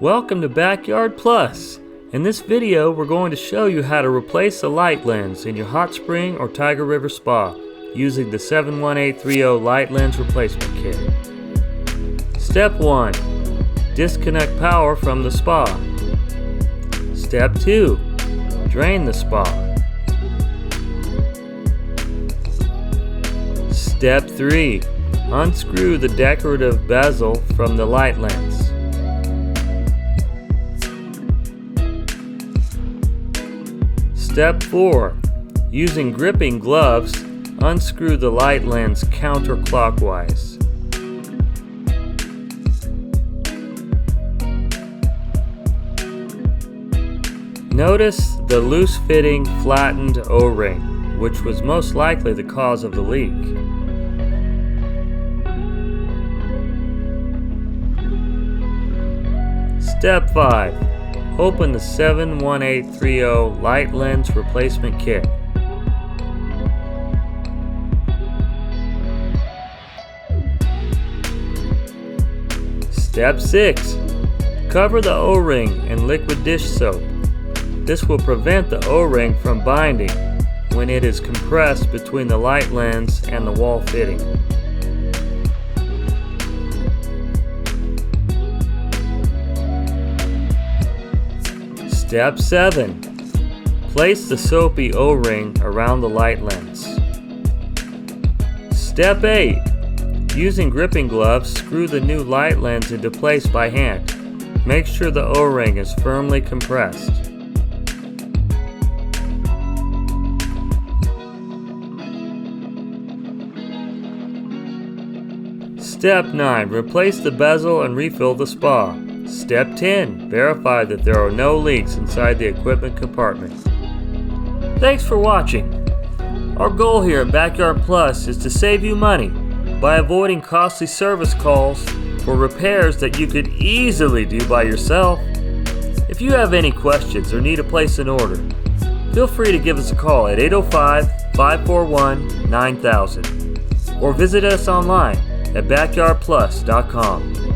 Welcome to Backyard Plus. In this video, we're going to show you how to replace a light lens in your hot spring or Tiger River spa using the 71830 light lens replacement kit. Step 1. Disconnect power from the spa. Step 2. Drain the spa. Step 3. Unscrew the decorative bezel from the light lens. Step 4. Using gripping gloves, unscrew the light lens counterclockwise. Notice the loose-fitting, flattened O-ring, which was most likely the cause of the leak. Step 5. Open the 71830 light lens replacement kit. Step 6. Cover the O-ring in liquid dish soap. This will prevent the O-ring from binding when it is compressed between the light lens and the wall fitting. Step 7. Place the soapy O-ring around the light lens. Step 8. Using gripping gloves, screw the new light lens into place by hand. Make sure the O-ring is firmly compressed. Step 9. Replace the bezel and refill the spa. Step 10. Verify that there are no leaks inside the equipment compartment. Thanks for watching. Our goal here at Backyard Plus is to save you money by avoiding costly service calls for repairs that you could easily do by yourself. If you have any questions or need to place an order, feel free to give us a call at 805-541-9000 or visit us online at backyardplus.com.